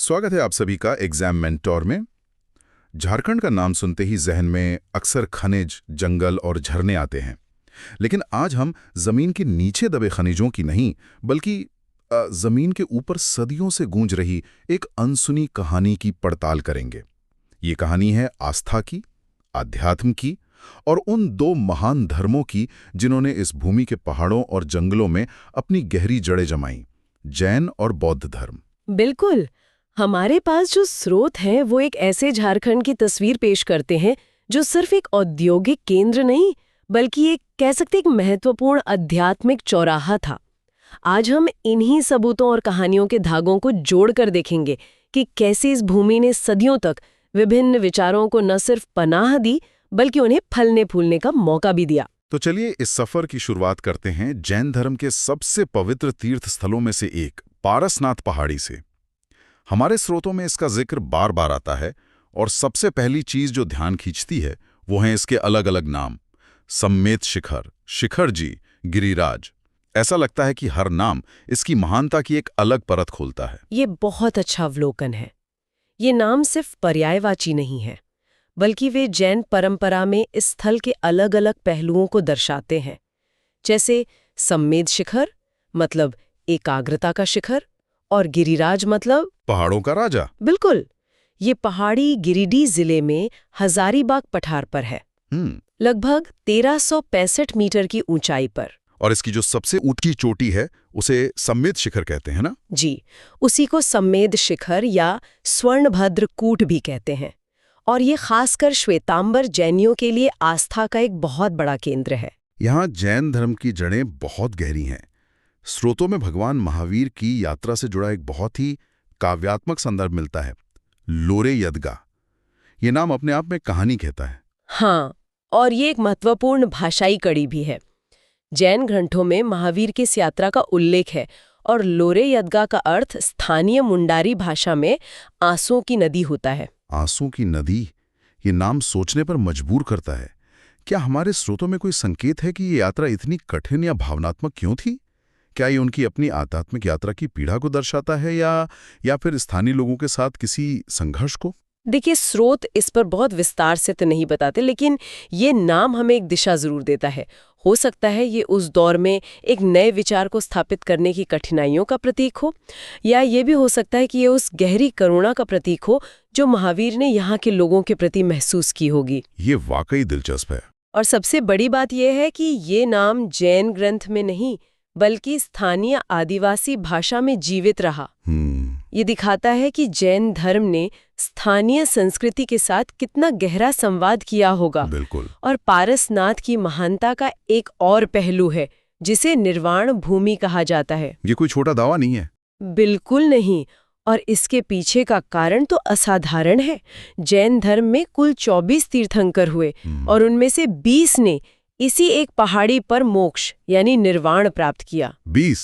स्वागत है आप सभी का एग्जाम मेंटोर में। झारखंड का नाम सुनते ही जहन में अक्सर खनिज, जंगल और झरने आते हैं। लेकिन आज हम जमीन के नीचे दबे खनिजों की नहीं, बल्कि जमीन के ऊपर सदियों से गूंज रही एक अनसुनी कहानी की पड़ताल करेंगे। ये कहानी है आस्था की, आध्यात्म की और उन दो महान धर्मों की जिन्होंने इस भूमि के पहाड़ों और जंगलों में अपनी गहरी जड़ें जमाईं, जैन और बौद्ध धर्म। बिल्कुल। हमारे पास जो स्रोत हैं वो एक ऐसे झारखंड की तस्वीर पेश करते हैं जो सिर्फ एक औद्योगिक केंद्र नहीं, बल्कि एक कह सकते एक महत्वपूर्ण आध्यात्मिक चौराहा था। आज हम इन्हीं सबूतों और कहानियों के धागों को जोड़कर देखेंगे कि कैसे इस भूमि ने सदियों तक विभिन्न विचारों को न सिर्फ पनाह दी, बल्कि उन्हें फलने फूलने का मौका भी दिया। तो चलिए इस सफर की शुरुआत करते हैं जैन धर्म के सबसे पवित्र तीर्थ स्थलों में से एक पारसनाथ पहाड़ी से। हमारे स्रोतों में इसका जिक्र बार बार आता है और सबसे पहली चीज जो ध्यान खींचती है वो हैं इसके अलग अलग नाम। सम्मेद शिखर, शिखर जी, गिरिराज। ऐसा लगता है कि हर नाम इसकी महानता की एक अलग परत खोलता है। ये बहुत अच्छा अवलोकन है। ये नाम सिर्फ पर्यायवाची नहीं है, बल्कि वे जैन परंपरा में इस स्थल के अलग अलग पहलुओं को दर्शाते हैं। जैसे सम्मेद शिखर मतलब एकाग्रता का शिखर, और गिरिराज मतलब पहाड़ों का राजा। बिल्कुल। ये पहाड़ी गिरिडीह जिले में हजारीबाग पठार पर है, लगभग 1365 मीटर की ऊंचाई पर। और इसकी जो सबसे ऊंची चोटी है उसे सम्मेद शिखर कहते हैं ना? जी, उसी को सम्मेद शिखर या स्वर्णभद्र कूट भी कहते हैं। और ये खासकर श्वेतांबर जैनियों के लिए आस्था का एक बहुत बड़ा केंद्र है। यहाँ जैन धर्म की जड़ें बहुत गहरी हैं। स्रोतों में भगवान महावीर की यात्रा से जुड़ा एक बहुत ही काव्यात्मक संदर्भ मिलता है, लोरे यदगा। ये नाम अपने आप में कहानी कहता है। हाँ, और ये एक महत्वपूर्ण भाषाई कड़ी भी है। जैन ग्रंथों में महावीर की इस यात्रा का उल्लेख है और लोरे यदगा का अर्थ स्थानीय मुंडारी भाषा में आंसुओं की नदी होता है। आंसुओं की नदी, ये नाम सोचने पर मजबूर करता है। क्या हमारे स्रोतों में कोई संकेत है कि ये यात्रा इतनी कठिन या भावनात्मक क्यों थी? क्या ये उनकी अपनी आध्यात्मिक यात्रा की पीड़ा को दर्शाता है या फिर स्थानीय लोगों के साथ किसी संघर्ष को? देखिए, स्रोत इस पर बहुत विस्तार से तो नहीं बताते, लेकिन ये नाम हमें एक दिशा जरूर देता है। हो सकता है ये उस दौर में एक नए विचार को स्थापित करने की कठिनाइयों का प्रतीक हो, या ये भी हो सकता है कि ये उस गहरी करुणा का प्रतीक हो जो महावीर ने यहाँ के लोगों के प्रति महसूस की होगी। ये वाकई दिलचस्प है। और सबसे बड़ी बात यह है कि ये नाम जैन ग्रंथ में नहीं, बल्कि स्थानीय आदिवासी भाषा में जीवित रहा। ये दिखाता है कि जैन धर्म ने स्थानीय संस्कृति के साथ कितना गहरा संवाद किया होगा। बिल्कुल। और पारसनाथ की महानता का एक और पहलू है जिसे निर्वाण भूमि कहा जाता है। ये कोई छोटा दावा नहीं है। बिल्कुल नहीं। और इसके पीछे का कारण तो असाधारण है। जैन धर्म में कुल 24 तीर्थंकर हुए और उनमें से 20 ने इसी एक पहाड़ी पर मोक्ष यानी निर्वाण प्राप्त किया। 20?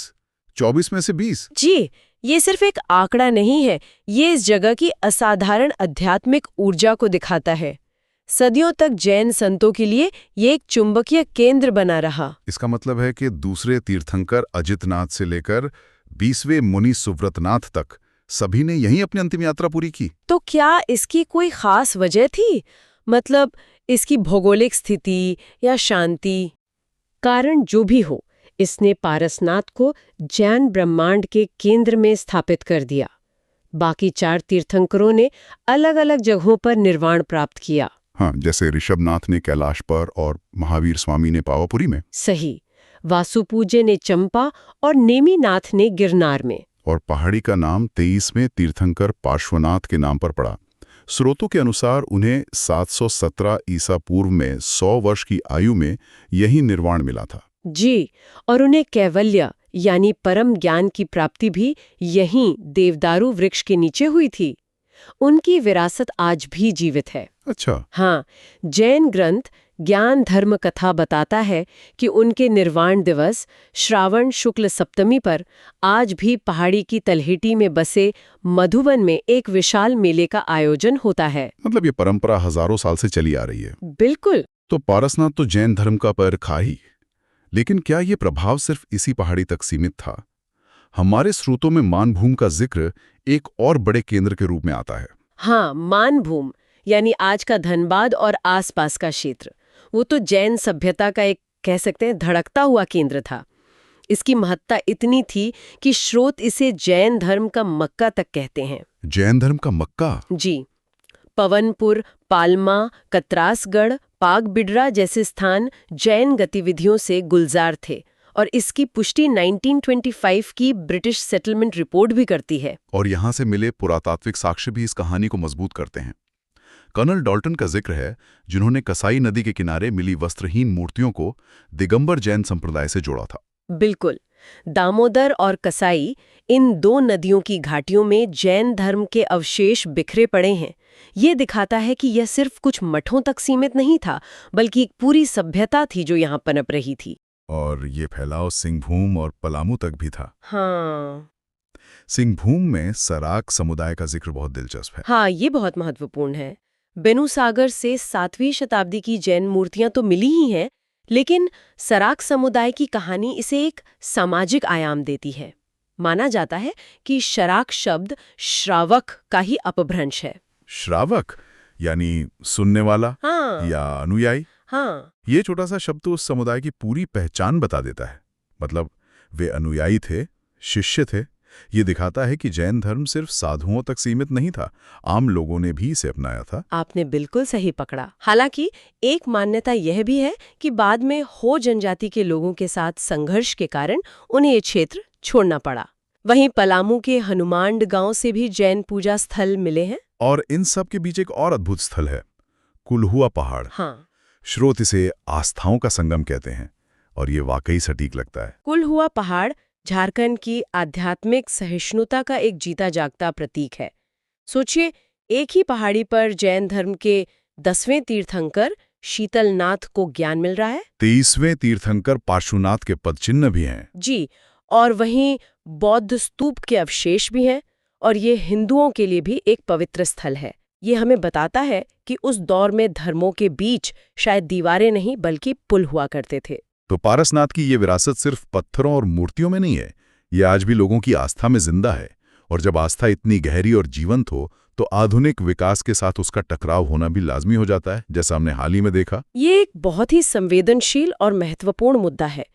24 में से 20? जी, ये सिर्फ एक आंकड़ा नहीं है, ये इस जगह की असाधारण आध्यात्मिक ऊर्जा को दिखाता है। सदियों तक जैन संतों के लिए ये एक चुंबकीय केंद्र बना रहा। इसका मतलब है कि दूसरे तीर्थंकर अजितनाथ से लेकर 20वें मुनि सुव्रतनाथ तक सभी ने यहीं अपनी अंतिम यात्रा पूरी की। तो क्या इसकी कोई खास वजह थी? मतलब इसकी भौगोलिक स्थिति या शांति? कारण जो भी हो, इसने पारसनाथ को जैन ब्रह्मांड के केंद्र में स्थापित कर दिया। बाकी 4 तीर्थंकरों ने अलग अलग जगहों पर निर्वाण प्राप्त किया। हाँ, जैसे ऋषभनाथ ने कैलाश पर और महावीर स्वामी ने पावापुरी में। सही। वासुपूज्य ने चंपा और नेमिनाथ ने गिरनार में। और पहाड़ी का नाम 23वें तीर्थंकर पार्श्वनाथ के नाम पर पड़ा। स्रोतों के अनुसार उन्हें 717 ईसा पूर्व में 100 वर्ष की आयु में यही निर्वाण मिला था। जी, और उन्हें कैवल्य यानी परम ज्ञान की प्राप्ति भी यहीं देवदारू वृक्ष के नीचे हुई थी। उनकी विरासत आज भी जीवित है। अच्छा। हाँ, जैन ग्रंथ ज्ञान धर्म कथा बताता है कि उनके निर्वाण दिवस श्रावण शुक्ल सप्तमी पर आज भी पहाड़ी की तलहटी में बसे मधुबन में एक विशाल मेले का आयोजन होता है। मतलब ये परंपरा हजारों साल से चली आ रही है। बिल्कुल। तो पारसनाथ तो जैन धर्म का पैर खा ही, लेकिन क्या ये प्रभाव सिर्फ इसी पहाड़ी तक सीमित था? हमारे स्रोतों में मानभूम का जिक्र एक और बड़े केंद्र के रूप में आता है। हाँ, मानभूम यानी आज का धनबाद और आसपास का क्षेत्र, वो तो जैन सभ्यता का एक कह सकते हैं धड़कता हुआ केंद्र था। इसकी महत्ता इतनी थी कि स्रोत इसे जैन धर्म का मक्का तक कहते हैं। जैन धर्म का मक्का? जी। पवनपुर, पालमा, कतरासगढ़, पागबिडरा जैसे स्थान जैन गतिविधियों से गुलजार थे और इसकी पुष्टि 1925 की ब्रिटिश सेटलमेंट रिपोर्ट भी करती है। और यहाँ से मिले पुरातात्विक साक्ष्य भी इस कहानी को मजबूत करते हैं। कर्नल डॉल्टन का जिक्र है, जिन्होंने कसाई नदी के किनारे मिली वस्त्रहीन मूर्तियों को दिगंबर जैन संप्रदाय से जोड़ा था। बिल्कुल। दामोदर और कसाई, इन दो नदियों की घाटियों में जैन धर्म के अवशेष बिखरे पड़े हैं। ये दिखाता है कि यह सिर्फ कुछ मठों तक सीमित नहीं था, बल्कि एक पूरी सभ्यता थी जो यहाँ पनप रही थी। और ये फैलाव सिंहभूम और पलामू तक भी था। हाँ। सिंहभूम में सराक समुदाय का जिक्र बहुत दिलचस्प है। हाँ, ये बहुत महत्वपूर्ण है। बेनुसागर से 7वीं शताब्दी की जैन मूर्तियां तो मिली ही हैं, लेकिन सराक समुदाय की कहानी इसे एक सामाजिक आयाम देती है। माना जाता है कि शराक शब्द श्रावक का ही अपभ्रंश है। श्रावक यानी सुनने वाला? हाँ। या अनुयायी? हाँ। ये छोटा सा शब्द तो उस समुदाय की पूरी पहचान बता देता है। मतलब वे अनुयायी थे, शिष्य थे। ये दिखाता है कि जैन धर्म सिर्फ साधुओं तक सीमित नहीं था, आम लोगों ने भी इसे अपनाया था। आपने बिल्कुल सही पकड़ा। हालांकि एक मान्यता यह भी है कि बाद में हो जनजाति के लोगों के साथ संघर्ष के कारण उन्हें ये क्षेत्र छोड़ना पड़ा। वहीं पलामू के हनुमांड गांव से भी जैन पूजा स्थल मिले हैं। और इन सब के बीच एक और अद्भुत स्थल है, कुल्हुआ पहाड़। हाँ। स्रोत इसे आस्थाओं का संगम कहते हैं और ये वाकई सटीक लगता है। कुल्हुआ पहाड़ झारखंड की आध्यात्मिक सहिष्णुता का एक जीता जागता प्रतीक है। सोचिए, एक ही पहाड़ी पर जैन धर्म के 10वें तीर्थंकर शीतलनाथ को ज्ञान मिल रहा है। 23वें तीर्थंकर पार्श्वनाथ के पदचिन्ह भी हैं। जी, और वहीं बौद्ध स्तूप के अवशेष भी हैं, और ये हिंदुओं के लिए भी एक पवित्र स्थल है। ये हमें बताता है कि उस दौर में धर्मों के बीच शायद दीवारें नहीं बल्कि पुल हुआ करते थे। तो पारसनाथ की ये विरासत सिर्फ पत्थरों और मूर्तियों में नहीं है, ये आज भी लोगों की आस्था में जिंदा है। और जब आस्था इतनी गहरी और जीवंत हो तो आधुनिक विकास के साथ उसका टकराव होना भी लाजमी हो जाता है, जैसा हमने हाल ही में देखा। ये एक बहुत ही संवेदनशील और महत्वपूर्ण मुद्दा है।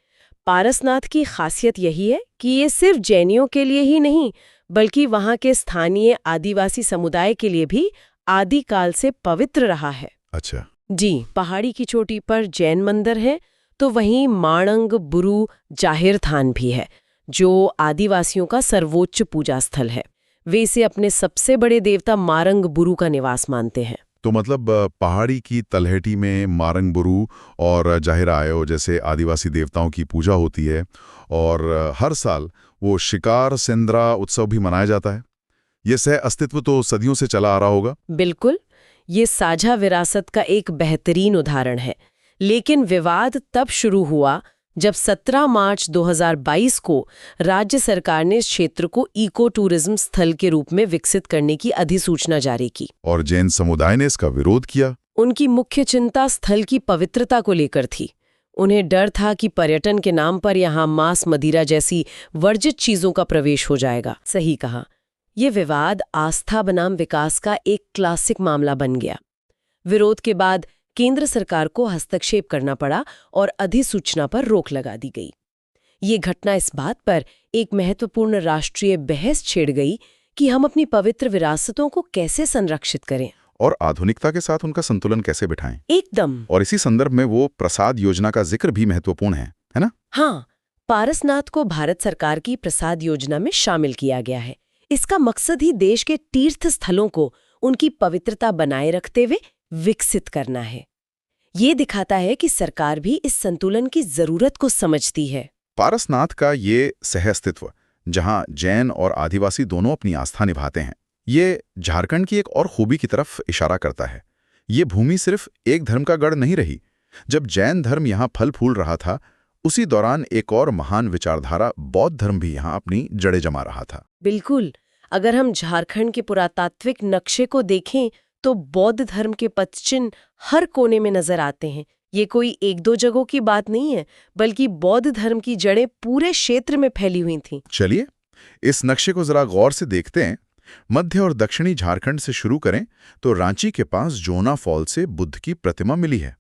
पारसनाथ की खासियत यही है कि ये सिर्फ जैनियों के लिए ही नहीं, बल्कि वहाँ के स्थानीय आदिवासी समुदाय के लिए भी आदिकाल से पवित्र रहा है। अच्छा। जी, पहाड़ी की चोटी पर जैन मंदिर है, तो वहीं माणंग बुरु जाहिर थान भी है, जो आदिवासियों का सर्वोच्च पूजा स्थल है। वे इसे अपने सबसे बड़े देवता मारंग बुरु का निवास मानते हैं। तो मतलब पहाड़ी की तलहटी में मारंग बुरु और जाहिर आयो जैसे आदिवासी देवताओं की पूजा होती है, और हर साल वो शिकार सेंद्रा उत्सव भी मनाया जाता है। ये सह अस्तित्व तो सदियों से चला आ रहा होगा। बिल्कुल, ये साझा विरासत का एक बेहतरीन उदाहरण है। लेकिन विवाद तब शुरू हुआ जब 17 मार्च 2022 को राज्य सरकार ने इस क्षेत्र को इको टूरिज्म स्थल के रूप में विकसित करने की अधिसूचना जारी की। और जैन समुदाय ने इसका विरोध किया। उनकी मुख्य चिंता स्थल की पवित्रता को लेकर थी। उन्हें डर था कि पर्यटन के नाम पर यहाँ मांस मदिरा जैसी वर्जित चीजों का प्रवेश हो जाएगा। सही कहा। ये विवाद आस्था बनाम विकास का एक क्लासिक मामला बन गया। विरोध के बाद केंद्र सरकार को हस्तक्षेप करना पड़ा और अधिसूचना पर रोक लगा दी गई। ये घटना इस बात पर एक महत्वपूर्ण राष्ट्रीय बहस छेड़ गई कि हम अपनी पवित्र विरासतों को कैसे संरक्षित करें और आधुनिकता के साथ उनका संतुलन कैसे बिठाएं। एकदम। और इसी संदर्भ में वो प्रसाद योजना का जिक्र भी महत्वपूर्ण है ना? हाँ, पारसनाथ को भारत सरकार की प्रसाद योजना में शामिल किया गया है। इसका मकसद ही देश के तीर्थ स्थलों को उनकी पवित्रता बनाए रखते हुए विकसित करना है। ये दिखाता है कि सरकार भी इस संतुलन की जरूरत को समझती है। पारसनाथ का ये सहअस्तित्व, जहां जैन और आदिवासी दोनों अपनी आस्था निभाते हैं, ये झारखंड की एक और खूबी की तरफ इशारा करता है। ये भूमि सिर्फ एक धर्म का गढ़ नहीं रही। जब जैन धर्म यहाँ फल फूल रहा था, उसी दौरान एक और महान विचारधारा बौद्ध धर्म भी यहाँ अपनी जड़ें जमा रहा था। बिल्कुल। अगर हम झारखंड के पुरातात्विक नक्शे को देखें तो बौद्ध धर्म के पदचिन्ह हर कोने में नजर आते हैं। ये कोई एक दो जगहों की बात नहीं है, बल्कि बौद्ध धर्म की जड़ें पूरे क्षेत्र में फैली हुई थीं। चलिए इस नक्शे को जरा गौर से देखते हैं। मध्य और दक्षिणी झारखंड से शुरू करें तो रांची के पास जोना फॉल से बुद्ध की प्रतिमा मिली है,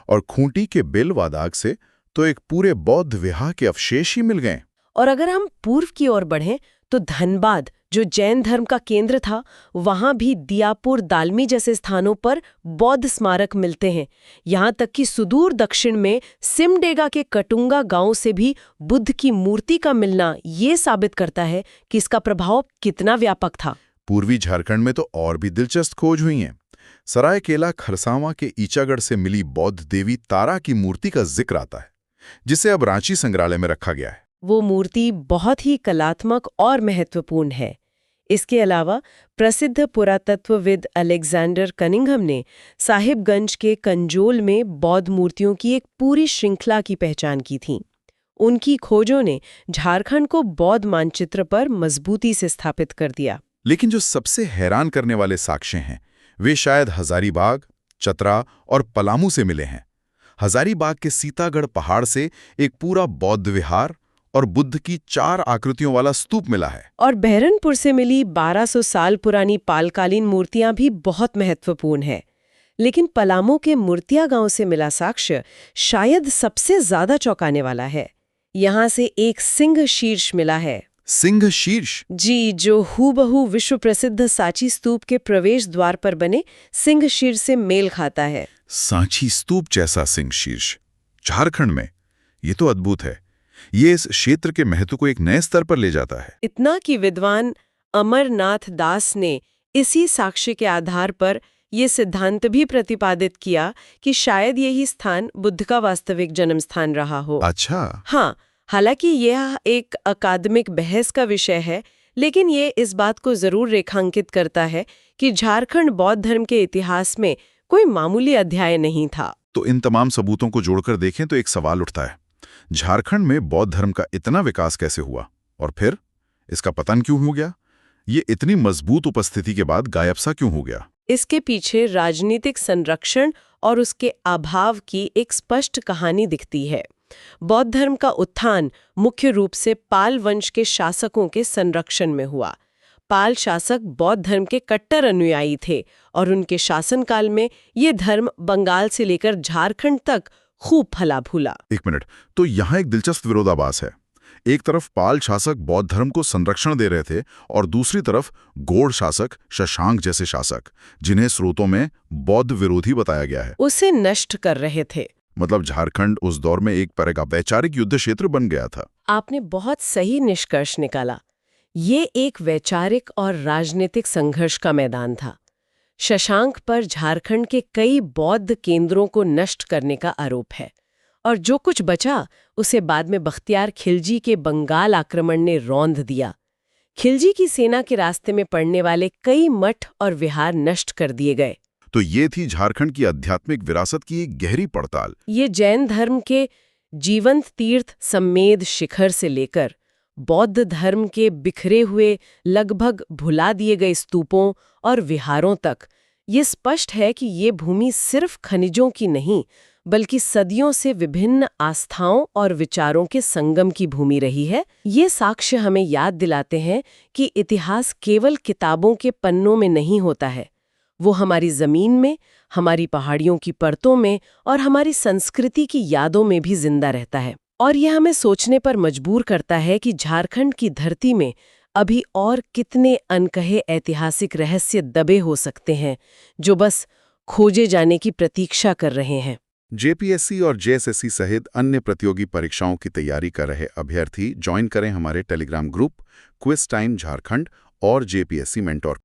और खूंटी के बेलवादाग से तो एक पूरे बौद्ध विहार के अवशेष ही मिल गए। और अगर हम पूर्व की ओर बढ़ें तो धनबाद, जो जैन धर्म का केंद्र था, वहां भी दियापुर, दालमी जैसे स्थानों पर बौद्ध स्मारक मिलते हैं। यहाँ तक कि सुदूर दक्षिण में सिमडेगा के कटुंगा गांव से भी बुद्ध की मूर्ति का मिलना ये साबित करता है कि इसका प्रभाव कितना व्यापक था। पूर्वी झारखंड में तो और भी दिलचस्प खोज हुई हैं। सरायकेला खरसावां के ईचागढ़ से मिली बौद्ध देवी तारा की मूर्ति का जिक्र आता है, जिसे अब रांची संग्रहालय में रखा गया है। वो मूर्ति बहुत ही कलात्मक और महत्वपूर्ण है। इसके अलावा प्रसिद्ध पुरातत्वविद अलेक्जेंडर कनिंघम ने साहिबगंज के कंजोल में बौद्ध मूर्तियों की एक पूरी श्रृंखला की पहचान की थी। उनकी खोजों ने झारखंड को बौद्ध मानचित्र पर मजबूती से स्थापित कर दिया। लेकिन जो सबसे हैरान करने वाले साक्ष्य हैं, वे शायद हजारीबाग, चतरा और पलामू से मिले हैं। हजारीबाग के सीतागढ़ पहाड़ से एक पूरा बौद्ध विहार और बुद्ध की 4 आकृतियों वाला स्तूप मिला है। और बहरनपुर से मिली 1200 साल पुरानी पालकालीन मूर्तियां भी बहुत महत्वपूर्ण है। लेकिन पलामू के मूर्तिया गांव से मिला साक्ष्य शायद सबसे ज्यादा चौंकाने वाला है। यहाँ से एक सिंह शीर्ष मिला है। सिंह शीर्ष? जी, जो हूबहू विश्व प्रसिद्ध सांची स्तूप के प्रवेश द्वार पर बने सिंह शीर्ष से मेल खाता है। सांची स्तूप जैसा सिंह शीर्ष झारखंड में, ये तो अद्भुत है। ये इस क्षेत्र के महत्व को एक नए स्तर पर ले जाता है। इतना कि विद्वान अमरनाथ दास ने इसी साक्ष्य के आधार पर ये सिद्धांत भी प्रतिपादित किया कि शायद यही स्थान बुद्ध का वास्तविक जन्म स्थान रहा हो। अच्छा। हाँ, हालांकि यह एक अकादमिक बहस का विषय है, लेकिन ये इस बात को जरूर रेखांकित करता है कि झारखंड बौद्ध धर्म के इतिहास में कोई मामूली अध्याय नहीं था। तो इन तमाम सबूतों को जोड़कर देखें तो एक सवाल उठता है, झारखंड में बौद्ध धर्म का इतना विकास कैसे हुआ और फिर इसका पतन क्यों हो गया? ये इतनी मजबूत उपस्थिति के बाद गायब सा क्यों हो गया? इसके पीछे राजनीतिक संरक्षण और उसके अभाव की एक स्पष्ट कहानी दिखती है। बौद्ध धर्म का उत्थान मुख्य रूप से पाल वंश के शासकों के संरक्षण में हुआ। पाल शासक बौद्ध धर्म के कट्टर अनुयायी थे और उनके शासनकाल में ये धर्म बंगाल से लेकर झारखंड तक खूब फला फूला। एक मिनट, तो यहाँ एक दिलचस्प विरोधाभास है। एक तरफ पाल शासक बौद्ध धर्म को संरक्षण दे रहे थे और दूसरी तरफ गौड़ शासक शशांक जैसे शासक, जिन्हें स्रोतों में बौद्ध विरोधी बताया गया है, उसे नष्ट कर रहे थे। मतलब झारखंड उस दौर में एक तरह का वैचारिक युद्ध क्षेत्र बन गया था। आपने बहुत सही निष्कर्ष निकाला। ये एक वैचारिक और राजनीतिक संघर्ष का मैदान था। शशांक पर झारखंड के कई बौद्ध केंद्रों को नष्ट करने का आरोप है, और जो कुछ बचा उसे बाद में बख्तियार खिलजी के बंगाल आक्रमण ने रौंद दिया। खिलजी की सेना के रास्ते में पड़ने वाले कई मठ और विहार नष्ट कर दिए गए। तो ये थी झारखंड की आध्यात्मिक विरासत की एक गहरी पड़ताल। ये जैन धर्म के जीवंत तीर्थ सम्मेद शिखर से लेकर बौद्ध धर्म के बिखरे हुए, लगभग भुला दिए गए स्तूपों और विहारों तक, ये स्पष्ट है कि ये भूमि सिर्फ खनिजों की नहीं, बल्कि सदियों से विभिन्न आस्थाओं और विचारों के संगम की भूमि रही है। ये साक्ष्य हमें याद दिलाते हैं कि इतिहास केवल किताबों के पन्नों में नहीं होता है, वो हमारी जमीन में, हमारी पहाड़ियों की परतों में और हमारी संस्कृति की यादों में भी जिंदा रहता है। और यह हमें सोचने पर मजबूर करता है कि झारखंड की धरती में अभी और कितने अनकहे ऐतिहासिक रहस्य दबे हो सकते हैं, जो बस खोजे जाने की प्रतीक्षा कर रहे हैं। जेपीएससी और जेएसएससी सहित अन्य प्रतियोगी परीक्षाओं की तैयारी कर रहे अभ्यर्थी ज्वाइन करें हमारे Telegram group quiz time Jharkhand और जेपीएससी मेंटोर।